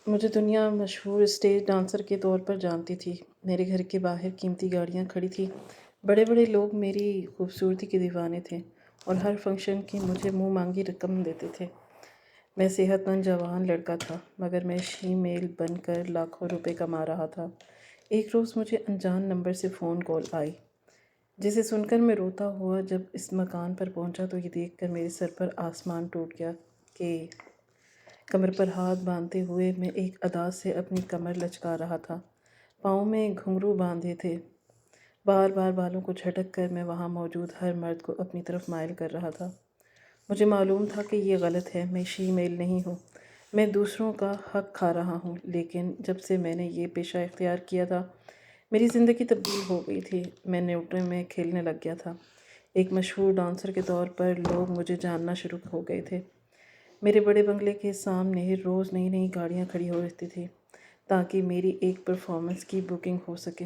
مجھے دنیا مشہور اسٹیج ڈانسر کے طور پر جانتی تھی۔ میرے گھر کے باہر قیمتی گاڑیاں کھڑی تھیں، بڑے بڑے لوگ میری خوبصورتی کے دیوانے تھے اور ہر فنکشن کی مجھے منہ مانگی رقم دیتے تھے۔ میں صحت مند جوان لڑکا تھا، مگر میں شیمیل بن کر لاکھوں روپے کما رہا تھا۔ ایک روز مجھے انجان نمبر سے فون کال آئی، جسے سن کر میں روتا ہوا جب اس مکان پر پہنچا تو یہ دیکھ کر میرے سر پر آسمان ٹوٹ گیا کہ کمر پر ہاتھ باندھتے ہوئے میں ایک ادا سے اپنی کمر لچکا رہا تھا۔ پاؤں میں گھنگرو باندھے تھے۔ بار بار بالوں کو جھٹک کر میں وہاں موجود ہر مرد کو اپنی طرف مائل کر رہا تھا۔ مجھے معلوم تھا کہ یہ غلط ہے، میں شیمیل نہیں ہوں، میں دوسروں کا حق کھا رہا ہوں، لیکن جب سے میں نے یہ پیشہ اختیار کیا تھا میری زندگی تبدیل ہو گئی تھی۔ میں نیوٹن میں کھیلنے لگ گیا تھا۔ ایک مشہور ڈانسر کے طور پر لوگ مجھے جاننا شروع ہو گئے تھے۔ میرے بڑے بنگلے کے سامنے روز نئی نئی گاڑیاں کھڑی ہو رہتی تھی تاکہ میری ایک پرفارمنس کی بکنگ ہو سکے۔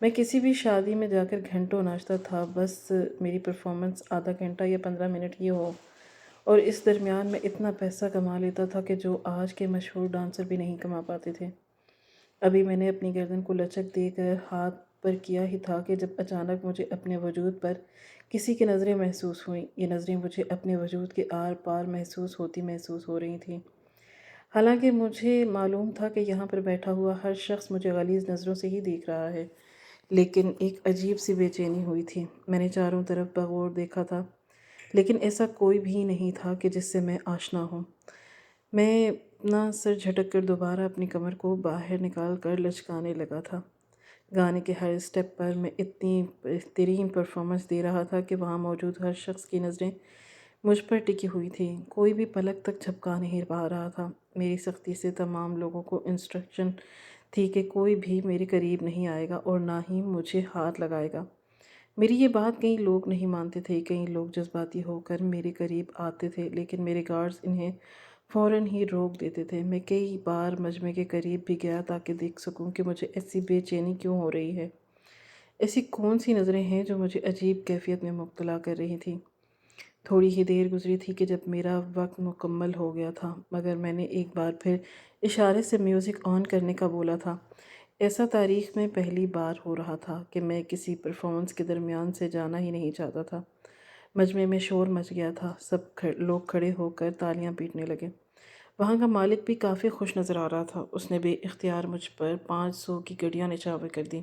میں کسی بھی شادی میں جا کر گھنٹوں ناچتا تھا، بس میری پرفارمنس آدھا گھنٹہ یا 15 منٹ ہی ہو، اور اس درمیان میں اتنا پیسہ کما لیتا تھا کہ جو آج کے مشہور ڈانسر بھی نہیں کما پاتے تھے۔ ابھی میں نے اپنی گردن کو لچک دے کر ہاتھ پر کیا ہی تھا کہ جب اچانک مجھے اپنے وجود پر کسی کی نظریں محسوس ہوئیں۔ یہ نظریں مجھے اپنے وجود کے آر پار محسوس ہو رہی تھیں۔ حالانکہ مجھے معلوم تھا کہ یہاں پر بیٹھا ہوا ہر شخص مجھے غلیظ نظروں سے ہی دیکھ رہا ہے، لیکن ایک عجیب سی بے چینی ہوئی تھی۔ میں نے چاروں طرف بغور دیکھا تھا، لیکن ایسا کوئی بھی نہیں تھا کہ جس سے میں آشنا ہوں۔ میں اپنا سر جھٹک کر دوبارہ اپنی کمر کو باہر نکال کر لچکانے لگا تھا۔ گانے کے ہر اسٹیپ پر میں اتنی بہترین پرفارمنس دے رہا تھا کہ وہاں موجود ہر شخص کی نظریں مجھ پر ٹکی ہوئی تھی۔ کوئی بھی پلک تک جھپکا نہیں پا رہا تھا۔ میری سختی سے تمام لوگوں کو انسٹرکشن تھی کہ کوئی بھی میرے قریب نہیں آئے گا اور نہ ہی مجھے ہاتھ لگائے گا۔ میری یہ بات کئی لوگ نہیں مانتے تھے، کئی لوگ جذباتی ہو کر میرے قریب آتے تھے، لیکن میرے گارڈز انہیں فوراً ہی روک دیتے تھے۔ میں کئی بار مجمع کے قریب بھی گیا تاکہ دیکھ سکوں کہ مجھے ایسی بے چینی کیوں ہو رہی ہے، ایسی کون سی نظریں ہیں جو مجھے عجیب کیفیت میں مبتلا کر رہی تھیں۔ تھوڑی ہی دیر گزری تھی کہ جب میرا وقت مکمل ہو گیا تھا، مگر میں نے ایک بار پھر اشارے سے میوزک آن کرنے کا بولا تھا۔ ایسا تاریخ میں پہلی بار ہو رہا تھا کہ میں کسی پرفارمنس کے درمیان سے جانا ہی نہیں چاہتا تھا۔ مجمع میں شور مچ گیا تھا، سب لوگ کھڑے ہو کر تالیاں پیٹنے لگے۔ وہاں کا مالک بھی کافی خوش نظر آ رہا تھا۔ اس نے بے اختیار مجھ پر 500 کی گھڑیاں نچھاور کر دیں،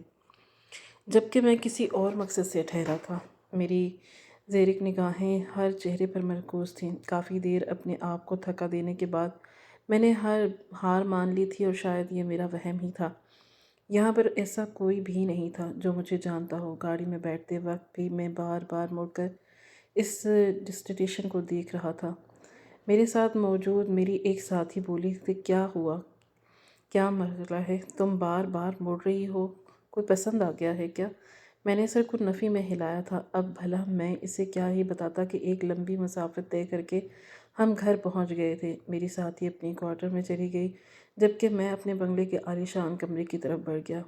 جبکہ میں کسی اور مقصد سے ٹھہرا تھا۔ میری زیرک نگاہیں ہر چہرے پر مرکوز تھیں۔ کافی دیر اپنے آپ کو تھکا دینے کے بعد میں نے ہار مان لی تھی، اور شاید یہ میرا وہم ہی تھا۔ یہاں پر ایسا کوئی بھی نہیں تھا جو مجھے جانتا ہو۔ گاڑی میں بیٹھتے وقت بھی میں بار بار مڑ کر اس ڈسٹیشن کو دیکھ رہا تھا۔ میرے ساتھ موجود میری ایک ساتھی بولی کہ کیا ہوا، کیا مسئلہ ہے، تم بار بار مڑ رہی ہو، کوئی پسند آ گیا ہے کیا؟ میں نے سر کو نفی میں ہلایا تھا۔ اب بھلا میں اسے کیا ہی بتاتا کہ ایک لمبی مسافت طے کر کے ہم گھر پہنچ گئے تھے۔ میری ساتھی اپنی کوارٹر میں چلی گئی، جبکہ میں اپنے بنگلے کے عالیشان کمرے کی طرف بڑھ گیا۔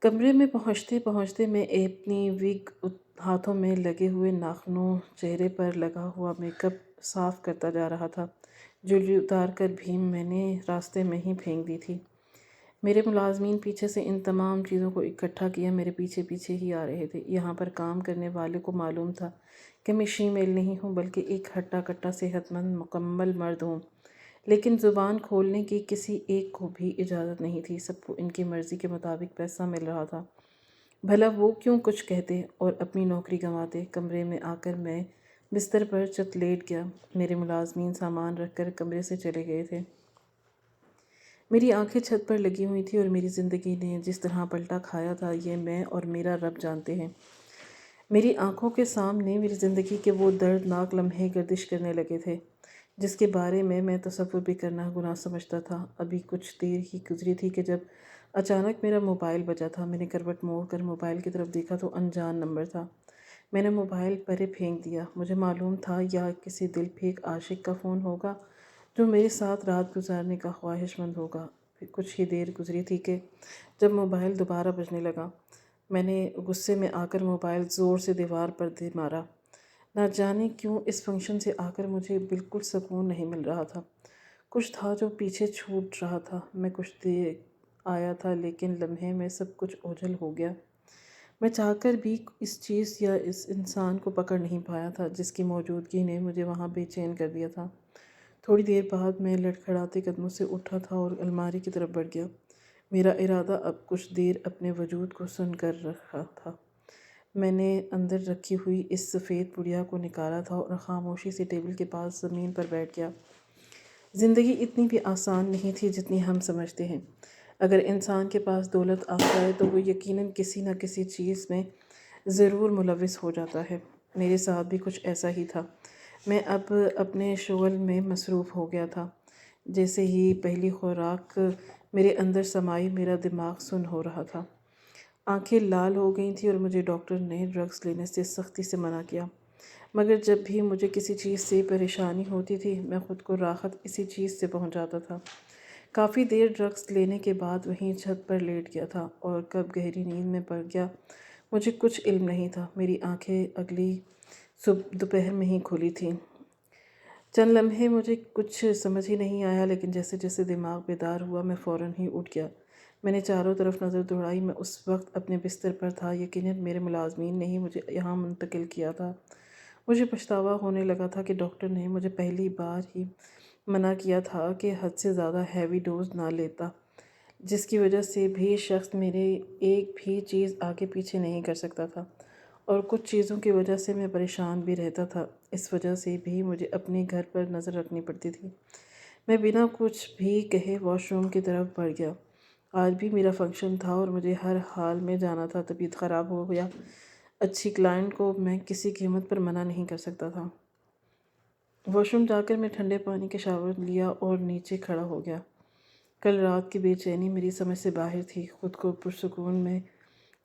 کمرے میں پہنچتے پہنچتے میں اپنی وگ ہاتھوں میں لگے ہوئے ناخنوں، چہرے پر لگا ہوا میک اپ صاف کرتا جا رہا تھا۔ جویلری اتار کر بھی میں نے راستے میں ہی پھینک دی تھی۔ میرے ملازمین پیچھے سے ان تمام چیزوں کو اکٹھا کیے میرے پیچھے پیچھے ہی آ رہے تھے۔ یہاں پر کام کرنے والے کو معلوم تھا کہ میں شیمیل نہیں ہوں، بلکہ ایک ہٹا کٹا صحت مند مکمل مرد ہوں، لیکن زبان کھولنے کی کسی ایک کو بھی اجازت نہیں تھی۔ سب کو ان کی مرضی کے مطابق پیسہ مل رہا تھا، بھلا وہ کیوں کچھ کہتے اور اپنی نوکری گنواتے۔ کمرے میں آ کر میں بستر پر چت لیٹ گیا۔ میرے ملازمین سامان رکھ کر کمرے سے چلے گئے تھے۔ میری آنکھیں چھت پر لگی ہوئی تھیں، اور میری زندگی نے جس طرح پلٹا کھایا تھا یہ میں اور میرا رب جانتے ہیں۔ میری آنکھوں کے سامنے میری زندگی کے وہ دردناک لمحے گردش کرنے لگے تھے جس کے بارے میں تصور بھی کرنا گناہ سمجھتا تھا۔ ابھی کچھ دیر ہی گزری تھی کہ جب اچانک میرا موبائل بجا تھا۔ میں نے کروٹ موڑ کر موبائل کی طرف دیکھا تو انجان نمبر تھا۔ میں نے موبائل پرے پھینک دیا۔ مجھے معلوم تھا یا کسی دل پھینک عاشق کا فون ہوگا جو میرے ساتھ رات گزارنے کا خواہش مند ہوگا۔ پھر کچھ ہی دیر گزری تھی کہ جب موبائل دوبارہ بجنے لگا، میں نے غصے میں آ کر موبائل زور سے دیوار پر دے مارا۔ نہ جانے کیوں اس فنکشن سے آ کر مجھے بالکل سکون نہیں مل رہا تھا۔ کچھ تھا جو پیچھے چھوٹ رہا تھا۔ میں کچھ دیر آیا تھا لیکن لمحے میں سب کچھ اوجھل ہو گیا۔ میں چاہ کر بھی اس چیز یا اس انسان کو پکڑ نہیں پایا تھا جس کی موجودگی نے مجھے وہاں بے چین کر دیا تھا۔ تھوڑی دیر بعد میں لڑکھڑاتے قدموں سے اٹھا تھا اور الماری کی طرف بڑھ گیا۔ میرا ارادہ اب کچھ دیر اپنے وجود کو سن کر رکھا تھا۔ میں نے اندر رکھی ہوئی اس سفید پڑیا کو نکالا تھا اور خاموشی سے ٹیبل کے پاس زمین پر بیٹھ گیا۔ زندگی اتنی بھی آسان نہیں تھی جتنی ہم سمجھتے ہیں۔ اگر انسان کے پاس دولت آ جائے تو وہ یقیناً کسی نہ کسی چیز میں ضرور ملوث ہو جاتا ہے۔ میرے ساتھ بھی کچھ ایسا ہی تھا۔ میں اب اپنے شغل میں مصروف ہو گیا تھا۔ جیسے ہی پہلی خوراک میرے اندر سمائی میرا دماغ سن ہو رہا تھا۔ آنکھیں لال ہو گئی تھیں اور مجھے ڈاکٹر نے ڈرگز لینے سے سختی سے منع کیا، مگر جب بھی مجھے کسی چیز سے پریشانی ہوتی تھی میں خود کو راحت اسی چیز سے پہنچاتا تھا۔ کافی دیر ڈرگز لینے کے بعد وہیں چھت پر لیٹ گیا تھا اور کب گہری نیند میں پڑ گیا مجھے کچھ علم نہیں تھا۔ میری آنکھیں اگلی صبح دوپہر میں ہی کھلی تھیں۔ چند لمحے مجھے کچھ سمجھ ہی نہیں آیا، لیکن جیسے جیسے دماغ بیدار ہوا میں فوراً ہی اٹھ گیا۔ میں نے چاروں طرف نظر دوڑائی۔ میں اس وقت اپنے بستر پر تھا۔ یقیناً میرے ملازمین نے ہی مجھے یہاں منتقل کیا تھا۔ مجھے پچھتاوا ہونے لگا تھا کہ ڈاکٹر نے مجھے پہلی بار ہی منع کیا تھا کہ حد سے زیادہ ہیوی ڈوز نہ لیتا، جس کی وجہ سے بھی شخص میرے ایک بھی چیز آگے پیچھے نہیں کر سکتا تھا، اور کچھ چیزوں کی وجہ سے میں پریشان بھی رہتا تھا۔ اس وجہ سے بھی مجھے اپنے گھر پر نظر رکھنی پڑتی تھی۔ میں بنا کچھ بھی کہے واش روم کی طرف بڑھ گیا۔ آج بھی میرا فنکشن تھا اور مجھے ہر حال میں جانا تھا۔ طبیعت خراب ہو یا اچھی کلائنٹ کو میں کسی قیمت پر منع نہیں کر سکتا تھا۔ واش روم جا کر میں ٹھنڈے پانی کے شاور لیا اور نیچے کھڑا ہو گیا۔ کل رات کی بے چینی میری سمجھ سے باہر تھی۔ خود کو پرسکون میں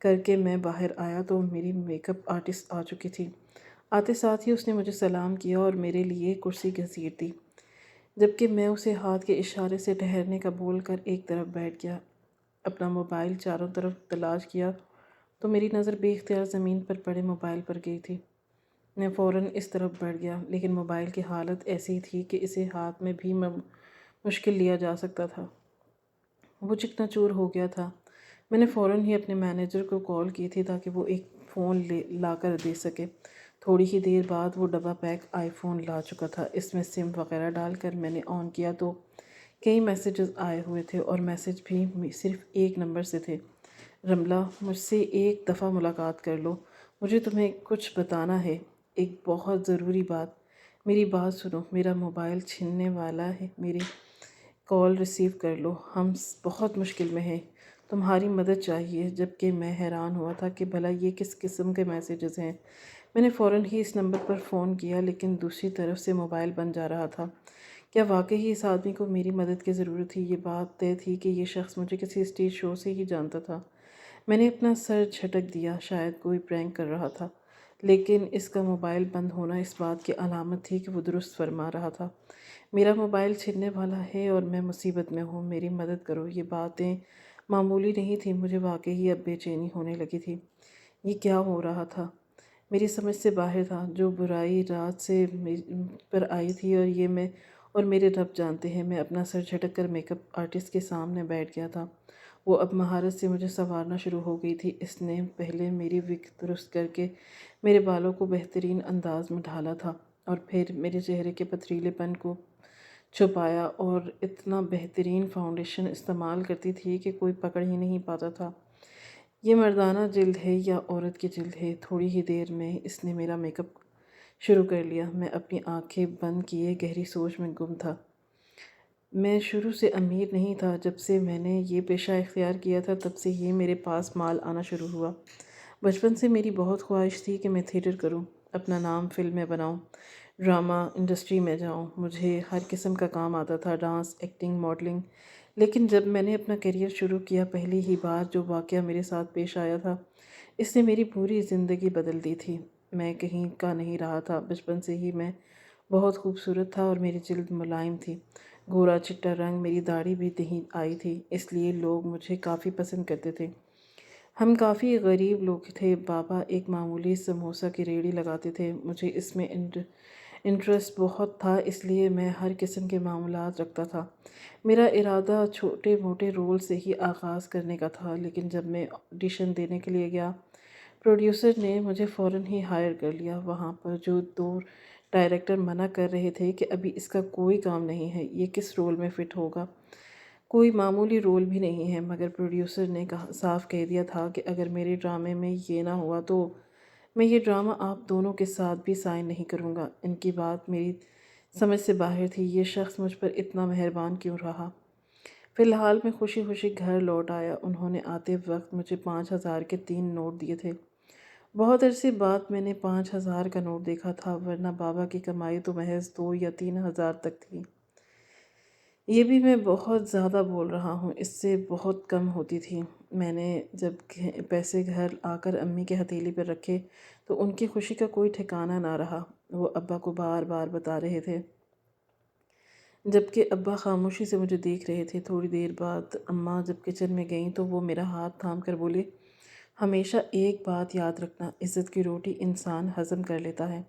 کر کے میں باہر آیا تو میری میک اپ آرٹسٹ آ چکی تھی۔ آتے ساتھ ہی اس نے مجھے سلام کیا اور میرے لیے کرسی گھسیٹ دی، جبکہ میں اسے ہاتھ کے اشارے سے ٹھہرنے کا بول کر ایک طرف بیٹھ گیا۔ اپنا موبائل چاروں طرف تلاش کیا تو میری نظر بے اختیار زمین پر پڑے موبائل پر گئی تھی۔ میں فوراً اس طرف بڑھ گیا، لیکن موبائل کی حالت ایسی تھی کہ اسے ہاتھ میں بھی مشکل لیا جا سکتا تھا۔ وہ چکنا چور ہو گیا تھا۔ میں نے فوراً ہی اپنے مینیجر کو کال کی تھی تاکہ وہ ایک فون لا کر دے سکے۔ تھوڑی ہی دیر بعد وہ ڈبہ پیک آئی فون لا چکا تھا۔ اس میں سم وغیرہ ڈال کر میں نے آن کیا تو کئی میسیجز آئے ہوئے تھے، اور میسیج بھی صرف ایک نمبر سے تھے: رملہ، مجھ سے ایک دفعہ ملاقات کر لو، مجھے تمہیں کچھ بتانا ہے، ایک بہت ضروری بات، میری بات سنو، میرا موبائل چھننے والا ہے، میری کال ریسیو کر لو، ہم بہت مشکل میں ہیں، تمہاری مدد چاہیے۔ جبکہ میں حیران ہوا تھا کہ بھلا یہ کس قسم کے میسیجز ہیں۔ میں نے فوراً ہی اس نمبر پر فون کیا، لیکن دوسری طرف سے موبائل بند جا رہا تھا۔ کیا واقعی اس آدمی کو میری مدد کی ضرورت تھی؟ یہ بات طے تھی کہ یہ شخص مجھے کسی اسٹیج شو سے ہی جانتا تھا۔ میں نے اپنا سر جھٹک دیا، شاید کوئی پرینک کر رہا تھا، لیکن اس کا موبائل بند ہونا اس بات کی علامت تھی کہ وہ درست فرما رہا تھا۔ میرا موبائل چھننے والا ہے اور میں مصیبت میں ہوں، میری مدد کرو۔ یہ باتیں معمولی نہیں تھیں، مجھے واقعی اب بے چینی ہونے لگی تھی۔ یہ کیا ہو رہا تھا؟ میری سمجھ سے باہر تھا۔ جو برائی رات سے پر آئی تھی اور یہ میں اور میرے رب جانتے ہیں۔ میں اپنا سر جھٹک کر میک اپ آرٹسٹ کے سامنے بیٹھ گیا تھا۔ وہ اب مہارت سے مجھے سنوارنا شروع ہو گئی تھی۔ اس نے پہلے میری وگ درست کر کے میرے بالوں کو بہترین انداز میں ڈھالا تھا، اور پھر میرے چہرے کے پتھریلے پن کو چھپایا، اور اتنا بہترین فاؤنڈیشن استعمال کرتی تھی کہ کوئی پکڑ ہی نہیں پاتا تھا یہ مردانہ جلد ہے یا عورت کی جلد ہے۔ تھوڑی ہی دیر میں اس نے میرا میک اپ شروع کر لیا۔ میں اپنی آنکھیں بند کیے گہری سوچ میں گم تھا۔ میں شروع سے امیر نہیں تھا۔ جب سے میں نے یہ پیشہ اختیار کیا تھا تب سے ہی میرے پاس مال آنا شروع ہوا۔ بچپن سے میری بہت خواہش تھی کہ میں تھیٹر کروں، اپنا نام فلم میں بناؤں، ڈرامہ انڈسٹری میں جاؤں۔ مجھے ہر قسم کا کام آتا تھا، ڈانس، ایکٹنگ، ماڈلنگ۔ لیکن جب میں نے اپنا کیریئر شروع کیا، پہلی ہی بار جو واقعہ میرے ساتھ پیش آیا تھا اس نے میری پوری زندگی بدل دی تھی۔ میں کہیں کا نہیں رہا تھا۔ بچپن سے ہی میں بہت خوبصورت تھا اور میری جلد ملائم تھی، گورا چٹا رنگ، میری داڑھی بھی نہیں آئی تھی، اس لیے لوگ مجھے کافی پسند کرتے تھے۔ ہم کافی غریب لوگ تھے۔ بابا ایک معمولی سموسہ کی ریہڑی لگاتے تھے۔ مجھے اس میں انٹرسٹ بہت تھا، اس لیے میں ہر قسم کے معاملات رکھتا تھا۔ میرا ارادہ چھوٹے موٹے رول سے ہی آغاز کرنے کا تھا، لیکن جب میں آڈیشن دینے کے لیے گیا، پروڈیوسر نے مجھے فوراً ہی ہائر کر لیا۔ وہاں پر جو دو ڈائریکٹر منع کر رہے تھے کہ ابھی اس کا کوئی کام نہیں ہے، یہ کس رول میں فٹ ہوگا، کوئی معمولی رول بھی نہیں ہے، مگر پروڈیوسر نے صاف کہہ دیا تھا کہ اگر میرے ڈرامے میں یہ نہ ہوا تو میں یہ ڈرامہ آپ دونوں کے ساتھ بھی سائن نہیں کروں گا۔ ان کی بات میری سمجھ سے باہر تھی۔ یہ شخص مجھ پر اتنا مہربان کیوں رہا؟ فی الحال میں خوشی خوشی گھر لوٹ آیا۔ انہوں نے آتے وقت مجھے 5,000 کے 3 نوٹ دیے تھے۔ بہت عرصے بعد میں نے 5,000 کا نوٹ دیکھا تھا، ورنہ بابا کی کمائی تو محض 2 یا 3,000 تک تھی۔ یہ بھی میں بہت زیادہ بول رہا ہوں، اس سے بہت کم ہوتی تھی۔ میں نے جب پیسے گھر آ کر امی کے ہتھیلی پر رکھے تو ان کی خوشی کا کوئی ٹھکانہ نہ رہا۔ وہ ابا کو بار بار بتا رہے تھے، جبکہ ابا خاموشی سے مجھے دیکھ رہے تھے۔ تھوڑی دیر بعد اماں جب کچن میں گئیں تو وہ میرا ہاتھ تھام کر بولے، ہمیشہ ایک بات یاد رکھنا، عزت کی روٹی انسان ہضم کر لیتا ہے،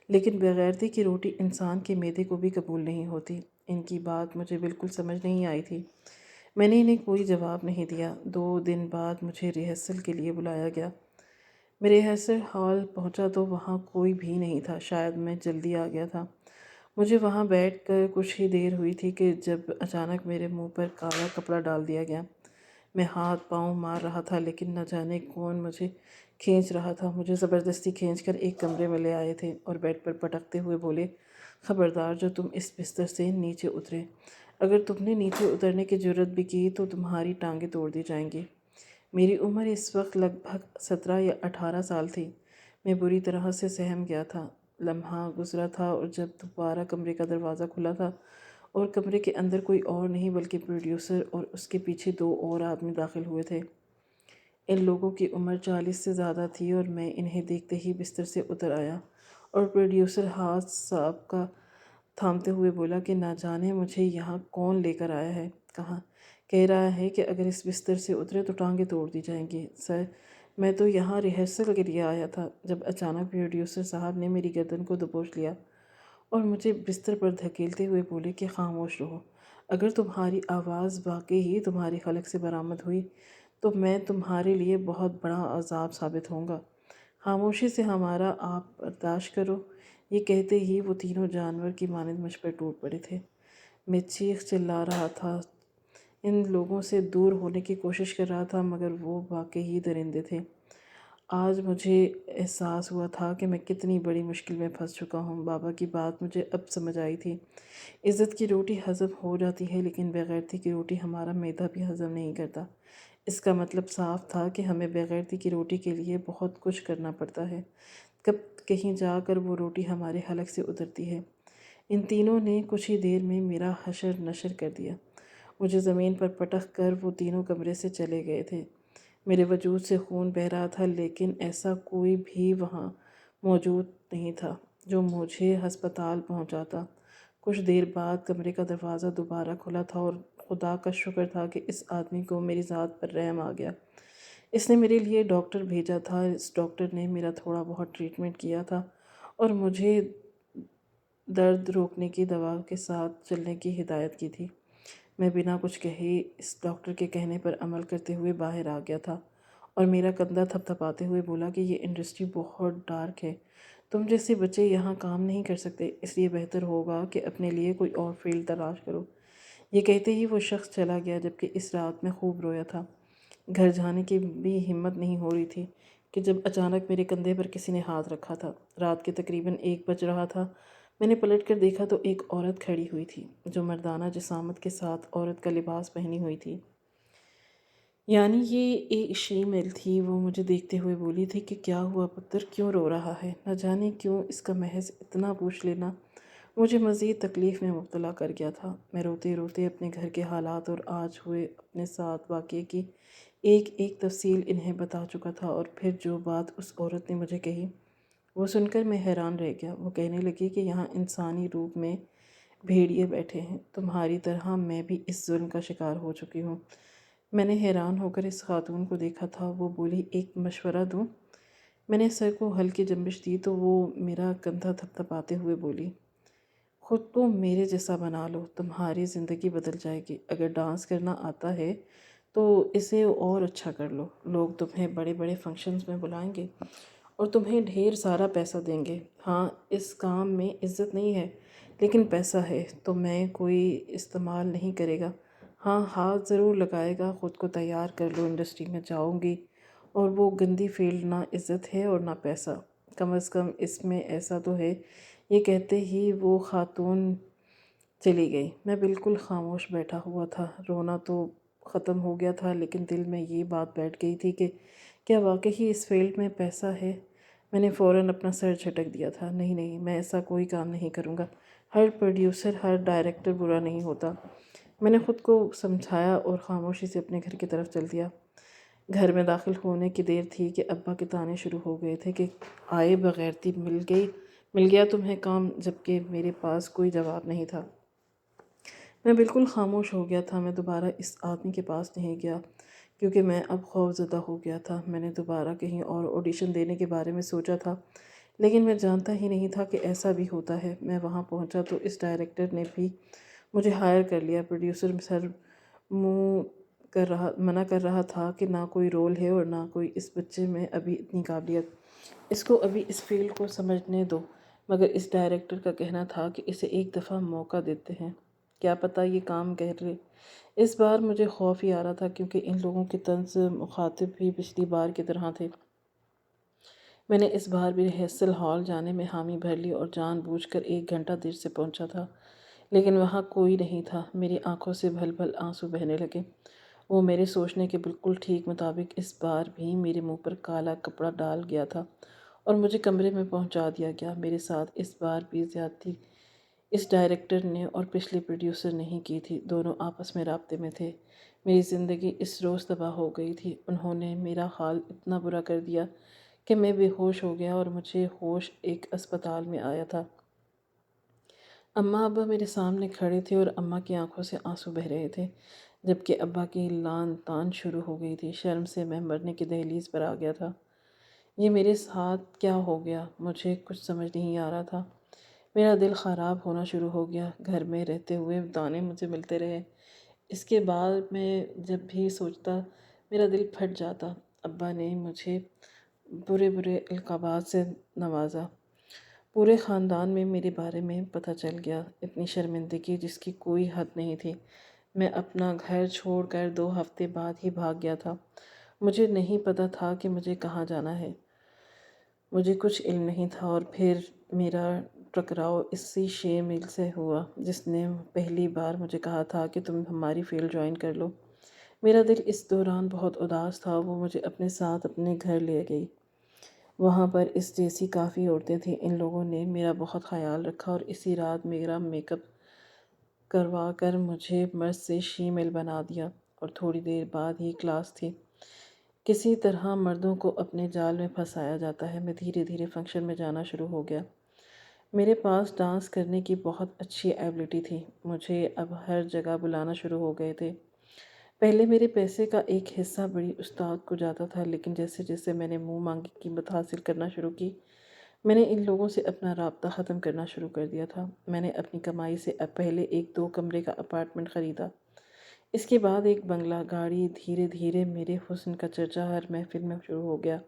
لیکن بغیرتی کی روٹی انسان کے معدے کو بھی قبول نہیں ہوتی۔ ان کی بات مجھے بالکل سمجھ نہیں آئی تھی۔ میں نے انہیں کوئی جواب نہیں دیا۔ 2 دن بعد مجھے ریہرسل کے لیے بلایا گیا۔ میں ریہرسل ہال پہنچا تو وہاں کوئی بھی نہیں تھا، شاید میں جلدی آ گیا تھا۔ مجھے وہاں بیٹھ کر کچھ ہی دیر ہوئی تھی کہ جب اچانک میرے منہ پر کالا کپڑا ڈال دیا گیا۔ میں ہاتھ پاؤں مار رہا تھا، لیکن نہ جانے کون مجھے کھینچ رہا تھا۔ مجھے زبردستی کھینچ کر ایک کمرے میں لے آئے تھے اور بیڈ پر پٹکتے ہوئے بولے، خبردار جو تم اس بستر سے نیچے اترے، اگر تم نے نیچے اترنے کی جرت بھی کی تو تمہاری ٹانگیں توڑ دی جائیں گی۔ میری عمر اس وقت لگ بھگ 17 یا 18 سال تھی۔ میں بری طرح سے سہم گیا تھا۔ لمحہ گزرا تھا اور جب دوبارہ کمرے کا دروازہ کھلا تھا اور کمرے کے اندر کوئی اور نہیں بلکہ پروڈیوسر اور اس کے پیچھے 2 اور آدمی داخل ہوئے تھے۔ ان لوگوں کی عمر 40 سے زیادہ تھی اور میں انہیں دیکھتے ہی بستر سے اتر آیا اور پروڈیوسر ہاتھ صاحب کا تھامتے ہوئے بولا کہ نہ جانے مجھے یہاں کون لے کر آیا ہے، کہہ رہا ہے کہ اگر اس بستر سے اترے تو ٹانگیں توڑ دی جائیں گی۔ سر، میں تو یہاں ریہرسل کے لیے آیا تھا۔ جب اچانک پروڈیوسر صاحب نے میری گردن کو دبوچ لیا اور مجھے بستر پر دھکیلتے ہوئے بولے کہ خاموش رہو، اگر تمہاری آواز واقعی ہی تمہاری حلق سے برآمد ہوئی تو میں تمہارے لیے بہت بڑا عذاب ثابت ہوں گا۔ خاموشی سے ہمارا آپ برداشت کرو۔ یہ کہتے ہی وہ تینوں جانور کی مانند مجھ پر ٹوٹ پڑے تھے۔ میں چیخ چلا رہا تھا، ان لوگوں سے دور ہونے کی کوشش کر رہا تھا، مگر وہ واقعی ہی درندے تھے۔ آج مجھے احساس ہوا تھا کہ میں کتنی بڑی مشکل میں پھنس چکا ہوں۔ بابا کی بات مجھے اب سمجھ آئی تھی۔ عزت کی روٹی ہضم ہو جاتی ہے، لیکن بغیرتی کی روٹی ہمارا معدہ بھی ہضم نہیں کرتا۔ اس کا مطلب صاف تھا کہ ہمیں بغیرتی کی روٹی کے لیے بہت کچھ کرنا پڑتا ہے، کب کہیں جا کر وہ روٹی ہمارے حلق سے اترتی ہے۔ ان تینوں نے کچھ ہی دیر میں میرا حشر نشر کر دیا۔ مجھے زمین پر پٹک کر وہ تینوں کمرے سے چلے گئے تھے۔ میرے وجود سے خون بہہ رہا تھا، لیکن ایسا کوئی بھی وہاں موجود نہیں تھا جو مجھے ہسپتال پہنچاتا۔ کچھ دیر بعد کمرے کا دروازہ دوبارہ کھلا تھا اور خدا کا شکر تھا کہ اس آدمی کو میری ذات پر رحم آ گیا۔ اس نے میرے لیے ڈاکٹر بھیجا تھا۔ اس ڈاکٹر نے میرا تھوڑا بہت ٹریٹمنٹ کیا تھا اور مجھے درد روکنے کی دوا کے ساتھ چلنے کی ہدایت کی تھی۔ میں بنا کچھ کہے اس ڈاکٹر کے کہنے پر عمل کرتے ہوئے باہر آ گیا تھا اور میرا کندھا تھپ تھپاتے ہوئے بولا کہ یہ انڈسٹری بہت ڈارک ہے، تم جیسے بچے یہاں کام نہیں کر سکتے، اس لیے بہتر ہوگا کہ اپنے لیے کوئی اور فیلڈ تلاش کرو۔ یہ کہتے ہی وہ شخص چلا گیا، جبکہ اس رات میں خوب رویا تھا۔ گھر جانے کی بھی ہمت نہیں ہو رہی تھی کہ جب اچانک میرے کندھے پر کسی نے ہاتھ رکھا تھا۔ رات کے تقریباً 1 بج رہا تھا۔ میں نے پلٹ کر دیکھا تو ایک عورت کھڑی ہوئی تھی جو مردانہ جسامت کے ساتھ عورت کا لباس پہنی ہوئی تھی، یعنی یہ ایک شیمیل تھی۔ وہ مجھے دیکھتے ہوئے بولی تھی کہ کیا ہوا پتر، کیوں رو رہا ہے؟ نہ جانے کیوں اس کا محض اتنا پوچھ لینا مجھے مزید تکلیف میں مبتلا کر گیا تھا۔ میں روتے روتے اپنے گھر کے حالات اور آج ہوئے اپنے ساتھ واقعے کی ایک ایک تفصیل انہیں بتا چکا تھا، اور پھر جو بات اس عورت نے مجھے کہی وہ سن کر میں حیران رہ گیا۔ وہ کہنے لگی کہ یہاں انسانی روپ میں بھیڑیے بیٹھے ہیں، تمہاری طرح میں بھی اس ظلم کا شکار ہو چکی ہوں۔ میں نے حیران ہو کر اس خاتون کو دیکھا تھا۔ وہ بولی، ایک مشورہ دوں؟ میں نے سر کو ہلکی جنبش دی تو وہ میرا کندھا تھپتھپاتے ہوئے بولی، خود کو میرے جیسا بنا لو، تمہاری زندگی بدل جائے گی۔ اگر ڈانس کرنا آتا ہے تو اسے اور اچھا کر لو، لوگ تمہیں بڑے بڑے فنکشنز میں بلائیں گے اور تمہیں ڈھیر سارا پیسہ دیں گے۔ ہاں، اس کام میں عزت نہیں ہے لیکن پیسہ ہے، تو میں کوئی استعمال نہیں کرے گا۔ ہاں، ہاتھ ضرور لگائے گا۔ خود کو تیار کر لو، انڈسٹری میں جاؤں گی اور وہ گندی فیلڈ نہ عزت ہے اور نہ پیسہ، کم از کم اس میں ایسا تو ہے۔ یہ کہتے ہی وہ خاتون چلی گئی۔ میں بالکل خاموش بیٹھا ہوا تھا۔ رونا تو ختم ہو گیا تھا لیکن دل میں یہ بات بیٹھ گئی تھی کہ کیا واقعی اس فیلڈ میں پیسہ ہے؟ میں نے فوراً اپنا سر جھٹک دیا تھا۔ نہیں نہیں، میں ایسا کوئی کام نہیں کروں گا۔ ہر پروڈیوسر، ہر ڈائریکٹر برا نہیں ہوتا۔ میں نے خود کو سمجھایا اور خاموشی سے اپنے گھر کی طرف چل دیا۔ گھر میں داخل ہونے کی دیر تھی کہ ابا کے طعنے شروع ہو گئے تھے کہ آئے بغیرتی مل گیا تمہیں کام، جبکہ میرے پاس کوئی جواب نہیں تھا۔ میں بالکل خاموش ہو گیا تھا۔ میں دوبارہ اس آدمی کے پاس نہیں گیا کیونکہ میں اب خوف زدہ ہو گیا تھا۔ میں نے دوبارہ کہیں اور آڈیشن دینے کے بارے میں سوچا تھا لیکن میں جانتا ہی نہیں تھا کہ ایسا بھی ہوتا ہے۔ میں وہاں پہنچا تو اس ڈائریکٹر نے بھی مجھے ہائر کر لیا۔ پروڈیوسر سر منع کر رہا تھا کہ نہ کوئی رول ہے اور نہ کوئی اس بچے میں ابھی اتنی قابلیت، اس کو ابھی اس فیلڈ کو سمجھنے دو۔ مگر اس ڈائریکٹر کا کہنا تھا کہ اسے ایک دفعہ موقع دیتے ہیں، کیا پتہ یہ کام کر لے۔ اس بار مجھے خوف ہی آ رہا تھا کیونکہ ان لوگوں کے طنز مخاطب بھی پچھلی بار کی طرح تھے۔ میں نے اس بار بھی ریہرسل ہال جانے میں حامی بھر لی اور جان بوجھ کر 1 گھنٹہ دیر سے پہنچا تھا، لیکن وہاں کوئی نہیں تھا۔ میری آنکھوں سے بھل بھل آنسو بہنے لگے۔ وہ میرے سوچنے کے بالکل ٹھیک مطابق اس بار بھی میرے منہ پر کالا کپڑا ڈال گیا تھا اور مجھے کمرے میں پہنچا دیا گیا۔ میرے ساتھ اس بار بھی زیادتی اس ڈائریکٹر نے اور پچھلے پروڈیوسر نے ہی کی تھی۔ دونوں آپس میں رابطے میں تھے۔ میری زندگی اس روز تباہ ہو گئی تھی۔ انہوں نے میرا حال اتنا برا کر دیا کہ میں بے ہوش ہو گیا اور مجھے ہوش ایک اسپتال میں آیا تھا۔ اماں ابا میرے سامنے کھڑے تھے اور اماں کی آنکھوں سے آنسو بہہ رہے تھے جبکہ ابا کی لان تان شروع ہو گئی تھی۔ شرم سے میں مرنے کی دہلیز پر آ گیا تھا۔ یہ میرے ساتھ کیا ہو گیا؟ مجھے کچھ سمجھ نہیں آ رہا تھا۔ میرا دل خراب ہونا شروع ہو گیا۔ گھر میں رہتے ہوئے طعنے مجھے ملتے رہے۔ اس کے بعد میں جب بھی سوچتا میرا دل پھٹ جاتا۔ ابا نے مجھے برے برے القابات سے نوازا۔ پورے خاندان میں میرے بارے میں پتہ چل گیا۔ اتنی شرمندگی جس کی کوئی حد نہیں تھی۔ میں اپنا گھر چھوڑ کر 2 ہفتے بعد ہی بھاگ گیا تھا۔ مجھے نہیں پتہ تھا کہ مجھے کہاں جانا ہے۔ مجھے کچھ علم نہیں تھا اور پھر میرا ٹکراؤ اسی شے سے ہوا جس نے پہلی بار مجھے کہا تھا کہ تم ہماری فیلڈ جوائن کر لو۔ میرا دل اس دوران بہت اداس تھا۔ وہ مجھے اپنے ساتھ اپنے گھر لے گئی۔ وہاں پر اس جیسی کافی عورتیں تھیں۔ ان لوگوں نے میرا بہت خیال رکھا اور اسی رات میرا میک اپ کروا کر مجھے مرد سے شیمیل بنا دیا اور تھوڑی دیر بعد ہی کلاس تھی۔ کسی طرح مردوں کو اپنے جال میں پھنسایا جاتا ہے۔ میں دھیرے دھیرے فنکشن میں جانا شروع ہو گیا۔ میرے پاس ڈانس کرنے کی بہت اچھی ایبلٹی تھی۔ مجھے اب ہر جگہ بلانا شروع ہو گئے تھے۔ پہلے میرے پیسے کا ایک حصہ بڑی استاد کو جاتا تھا لیکن جیسے جیسے میں نے منہ مانگی قیمت حاصل کرنا شروع کی، میں نے ان لوگوں سے اپنا رابطہ ختم کرنا شروع کر دیا تھا۔ میں نے اپنی کمائی سے پہلے ایک 2 کمرے کا اپارٹمنٹ خریدا۔ اس کے بعد ایک بنگلہ گاڑی۔ دھیرے دھیرے میرے حسن کا چرچا ہر محفل میں شروع ہو گیا۔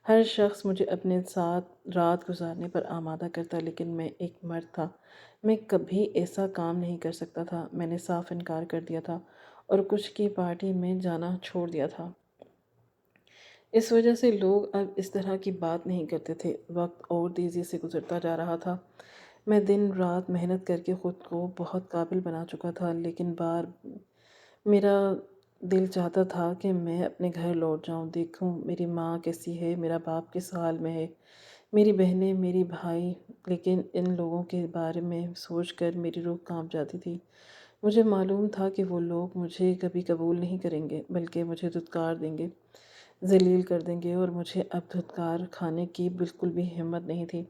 ہر شخص مجھے اپنے ساتھ رات گزارنے پر آمادہ کرتا لیکن میں ایک مرد تھا۔ میں کبھی ایسا کام نہیں کر سکتا تھا۔ میں نے صاف انکار کر دیا تھا اور کچھ کی پارٹی میں جانا چھوڑ دیا تھا۔ اس وجہ سے لوگ اب اس طرح کی بات نہیں کرتے تھے۔ وقت اور تیزی سے گزرتا جا رہا تھا۔ میں دن رات محنت کر کے خود کو بہت قابل بنا چکا تھا لیکن میرا دل چاہتا تھا کہ میں اپنے گھر لوٹ جاؤں، دیکھوں میری ماں کیسی ہے، میرا باپ کس حال میں ہے، میری بہنیں، میری بھائی۔ لیکن ان لوگوں کے بارے میں سوچ کر میری روح کانپ جاتی تھی۔ مجھے معلوم تھا کہ وہ لوگ مجھے کبھی قبول نہیں کریں گے بلکہ مجھے دھتکار دیں گے، ذلیل کر دیں گے، اور مجھے اب دھتکار کھانے کی بالکل بھی ہمت نہیں تھی۔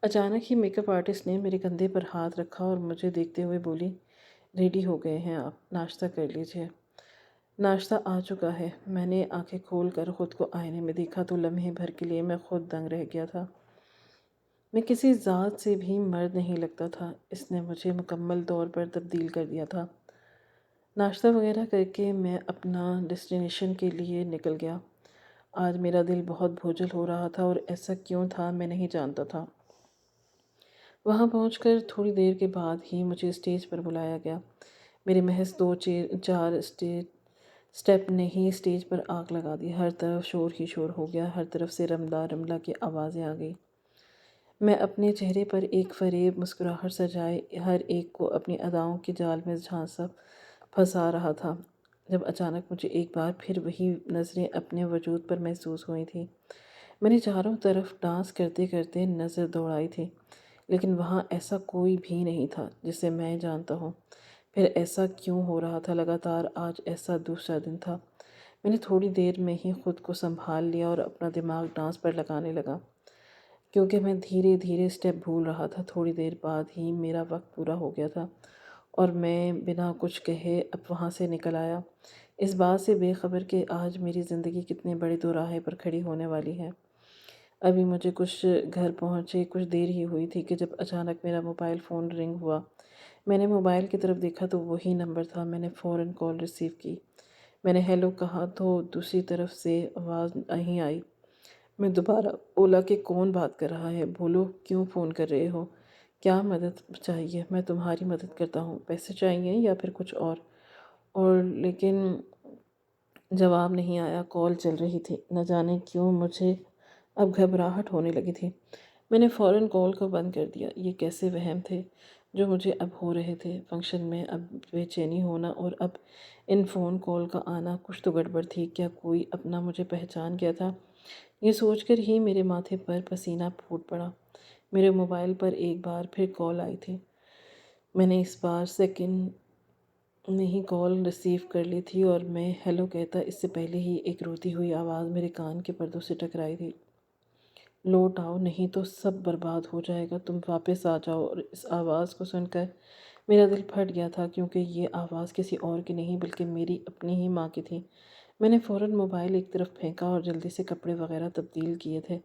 اچانک ہی میک اپ آرٹسٹ نے میرے کندھے پر ہاتھ رکھا اور مجھے دیکھتے ہوئے بولی، ریڈی ہو گئے ہیں آپ، ناشتہ کر لیجیے۔ ناشتہ آ چکا ہے۔ میں نے آنکھیں کھول کر خود کو آئینے میں دیکھا تو لمحے بھر کے لیے میں خود دنگ رہ گیا تھا۔ میں کسی ذات سے بھی مرد نہیں لگتا تھا، اس نے مجھے مکمل طور پر تبدیل کر دیا تھا۔ ناشتہ وغیرہ کر کے میں اپنا ڈیسٹینیشن کے لیے نکل گیا۔ آج میرا دل بہت بوجھل ہو رہا تھا اور ایسا کیوں تھا میں نہیں جانتا تھا۔ وہاں پہنچ کر تھوڑی دیر کے بعد ہی مجھے اسٹیج پر بلایا گیا۔ میرے محض دو چار سٹیپ نے ہی اسٹیج پر آگ لگا دی۔ ہر طرف شور ہی شور ہو گیا، ہر طرف سے رملا رملا کی آوازیں آ گئی۔ میں اپنے چہرے پر ایک فریب مسکراہٹ سجائے ہر ایک کو اپنی اداؤں کے جال میں جھانسا پھنسا رہا تھا، جب اچانک مجھے ایک بار پھر وہی نظریں اپنے وجود پر محسوس ہوئی تھیں۔ میں نے چاروں طرف ڈانس کرتے کرتے نظر دوڑائی تھی، لیکن وہاں ایسا کوئی بھی نہیں تھا جسے میں جانتا ہوں۔ پھر ایسا کیوں ہو رہا تھا لگاتار؟ آج ایسا دوسرا دن تھا۔ میں نے تھوڑی دیر میں ہی خود کو سنبھال لیا اور اپنا دماغ ڈانس پر لگانے لگا، کیونکہ میں دھیرے دھیرے سٹیپ بھول رہا تھا۔ تھوڑی دیر بعد ہی میرا وقت پورا ہو گیا تھا اور میں بنا کچھ کہے اب وہاں سے نکل آیا، اس بات سے بے خبر کہ آج میری زندگی کتنے بڑے دوراہے پر کھڑی ہونے والی ہے۔ ابھی مجھے کچھ گھر پہنچے کچھ دیر ہی ہوئی تھی کہ جب اچانک میرا موبائل فون رنگ ہوا۔ میں نے موبائل کی طرف دیکھا تو وہی نمبر تھا۔ میں نے فوراً کال ریسیو کی۔ میں نے ہیلو کہا تو دوسری طرف سے آواز نہیں آئی۔ میں دوبارہ بولا کہ کون بات کر رہا ہے؟ بولو کیوں فون کر رہے ہو؟ کیا مدد چاہیے؟ میں تمہاری مدد کرتا ہوں۔ پیسے چاہیے یا پھر کچھ اور لیکن جواب نہیں آیا۔ کال چل رہی تھی۔ نہ جانے کیوں مجھے اب گھبراہٹ ہونے لگی تھی۔ میں نے فوراً کال کو بند کر دیا۔ یہ کیسے وہم تھے جو مجھے اب ہو رہے تھے؟ فنکشن میں اب بے چینی ہونا اور اب ان فون کال کا آنا، کچھ تو گڑبڑ تھی۔ کیا کوئی اپنا مجھے پہچان گیا تھا؟ یہ سوچ کر ہی میرے ماتھے پر پسینہ پھوٹ پڑا۔ میرے موبائل پر ایک بار پھر کال آئی تھی۔ میں نے اس بار سیکنڈ میں ہی کال ریسیو کر لی تھی اور میں ہیلو کہتا اس سے پہلے ہی ایک روتی ہوئی آواز میرے کان کے پردوں سے ٹکرائی تھی۔ لوٹ آؤ نہیں تو سب برباد ہو جائے گا، تم واپس آ جاؤ۔ اور اس آواز کو سن کر میرا دل پھٹ گیا تھا، کیونکہ یہ آواز کسی اور کی نہیں بلکہ میری اپنی ہی ماں کی تھی۔ میں نے فوراً موبائل ایک طرف پھینکا اور جلدی سے کپڑے وغیرہ تبدیل کیے تھے۔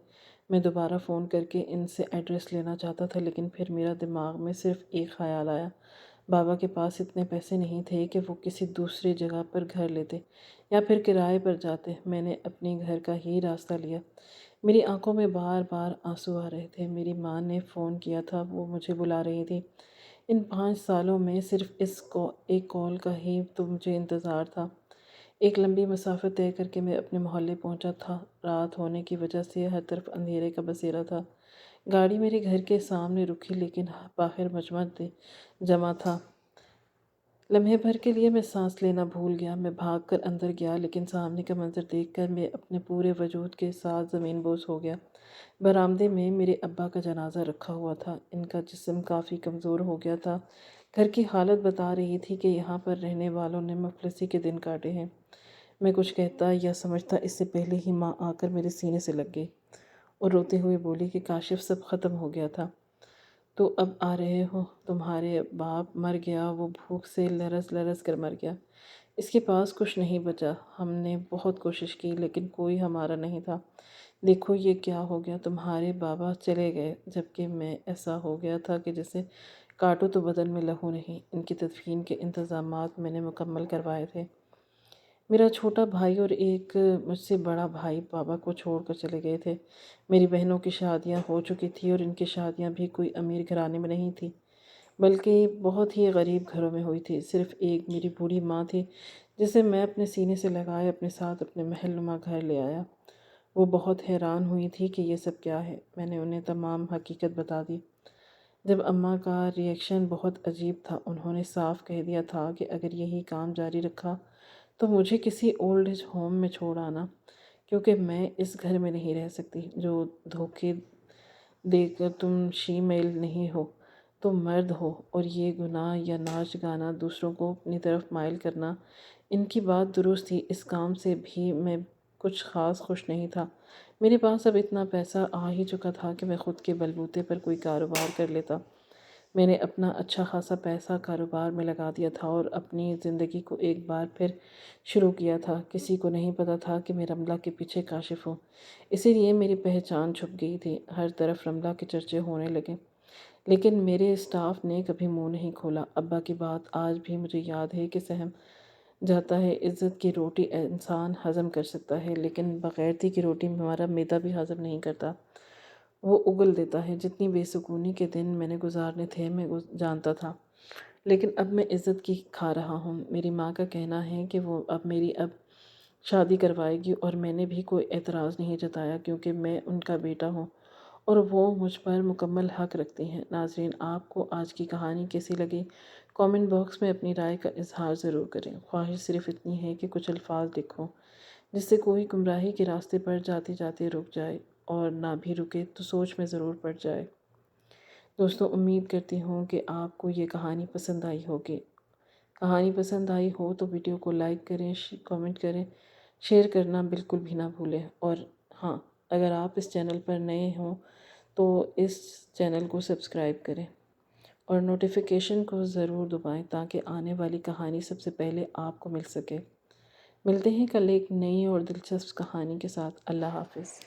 میں دوبارہ فون کر کے ان سے ایڈریس لینا چاہتا تھا، لیکن پھر میرا دماغ میں صرف ایک خیال آیا۔ بابا کے پاس اتنے پیسے نہیں تھے کہ وہ کسی دوسری جگہ پر گھر لیتے یا پھر کرائے پر جاتے۔ میں نے اپنے گھر کا ہی راستہ لیا۔ میری آنکھوں میں بار بار آنسو آ رہے تھے۔ میری ماں نے فون کیا تھا، وہ مجھے بلا رہی تھی۔ ان 5 سالوں میں صرف ایک کال کا ہی تو مجھے انتظار تھا۔ ایک لمبی مسافت طے کر کے میں اپنے محلے پہنچا تھا۔ رات ہونے کی وجہ سے ہر طرف اندھیرے کا بسیرا تھا۔ گاڑی میرے گھر کے سامنے رکی، لیکن باہر مجمع جمع تھا۔ لمحے بھر کے لیے میں سانس لینا بھول گیا۔ میں بھاگ کر اندر گیا، لیکن سامنے کا منظر دیکھ کر میں اپنے پورے وجود کے ساتھ زمین بوس ہو گیا۔ برآمدے میں میرے ابا کا جنازہ رکھا ہوا تھا۔ ان کا جسم کافی کمزور ہو گیا تھا۔ گھر کی حالت بتا رہی تھی کہ یہاں پر رہنے والوں نے مفلسی کے دن کاٹے ہیں۔ میں کچھ کہتا یا سمجھتا اس سے پہلے ہی ماں آ کر میرے سینے سے لگ گئی اور روتے ہوئے بولی کہ کاشف سب ختم ہو گیا تھا تو اب آ رہے ہو؟ تمہارے باپ مر گیا، وہ بھوک سے لرز لرز کر مر گیا۔ اس کے پاس کچھ نہیں بچا۔ ہم نے بہت کوشش کی لیکن کوئی ہمارا نہیں تھا۔ دیکھو یہ کیا ہو گیا، تمہارے بابا چلے گئے جبکہ میں ایسا ہو گیا تھا کہ جسے کاٹو تو بدن میں لہو نہیں۔ ان کی تدفین کے انتظامات میں نے مکمل کروائے تھے۔ میرا چھوٹا بھائی اور ایک مجھ سے بڑا بھائی بابا کو چھوڑ کر چلے گئے تھے۔ میری بہنوں کی شادیاں ہو چکی تھیں اور ان کی شادیاں بھی کوئی امیر گھرانے میں نہیں تھیں، بلکہ بہت ہی غریب گھروں میں ہوئی تھی۔ صرف ایک میری بوڑھی ماں تھی جسے میں اپنے سینے سے لگائے اپنے ساتھ اپنے محل نما گھر لے آیا۔ وہ بہت حیران ہوئی تھی کہ یہ سب کیا ہے۔ میں نے انہیں تمام حقیقت بتا دی۔ جب اماں کا ری ایکشن بہت عجیب تھا۔ انہوں نے صاف کہہ دیا تھا کہ اگر یہی کام جاری رکھا تو مجھے کسی اولڈ ایج ہوم میں چھوڑ آنا، کیونکہ میں اس گھر میں نہیں رہ سکتی۔ جو دھوکے دے کر تم شیمیل نہیں ہو، تم مرد ہو، اور یہ گناہ یا ناچ گانا دوسروں کو اپنی طرف مائل کرنا۔ ان کی بات درست تھی۔ اس کام سے بھی میں کچھ خاص خوش نہیں تھا۔ میرے پاس اب اتنا پیسہ آ ہی چکا تھا کہ میں خود کے بل بوتے پر کوئی کاروبار کر لیتا۔ میں نے اپنا اچھا خاصا پیسہ کاروبار میں لگا دیا تھا اور اپنی زندگی کو ایک بار پھر شروع کیا تھا۔ کسی کو نہیں پتہ تھا کہ میں رملہ کے پیچھے کاشف ہوں، اسی لیے میری پہچان چھپ گئی تھی۔ ہر طرف رملہ کے چرچے ہونے لگے، لیکن میرے اسٹاف نے کبھی منہ نہیں کھولا۔ ابا کی بات آج بھی مجھے یاد ہے کہ سہم جاتا ہے، عزت کی روٹی انسان ہضم کر سکتا ہے، لیکن بغیرتی کی روٹی ہمارا معدہ بھی ہضم نہیں کرتا، وہ اگل دیتا ہے۔ جتنی بے سکونی کے دن میں نے گزارنے تھے میں جانتا تھا، لیکن اب میں عزت کی کھا رہا ہوں۔ میری ماں کا کہنا ہے کہ وہ میری شادی کروائے گی، اور میں نے بھی کوئی اعتراض نہیں جتایا کیونکہ میں ان کا بیٹا ہوں اور وہ مجھ پر مکمل حق رکھتی ہیں۔ ناظرین، آپ کو آج کی کہانی کیسی لگی؟ کامنٹ باکس میں اپنی رائے کا اظہار ضرور کریں۔ خواہش صرف اتنی ہے کہ کچھ الفاظ لکھوں جس سے کوئی گمراہی کے راستے پر جاتے جاتے رک جائے، اور نہ بھی رکے تو سوچ میں ضرور پڑ جائے۔ دوستوں، امید کرتی ہوں کہ آپ کو یہ کہانی پسند آئی ہوگی۔ کہانی پسند آئی ہو تو ویڈیو کو لائک کریں، کامنٹ کریں، شیئر کرنا بالکل بھی نہ بھولیں۔ اور ہاں، اگر آپ اس چینل پر نئے ہوں تو اس چینل کو سبسکرائب کریں اور نوٹیفیکیشن کو ضرور دبائیں تاکہ آنے والی کہانی سب سے پہلے آپ کو مل سکے۔ ملتے ہیں کل ایک نئی اور دلچسپ کہانی کے ساتھ۔ اللہ حافظ۔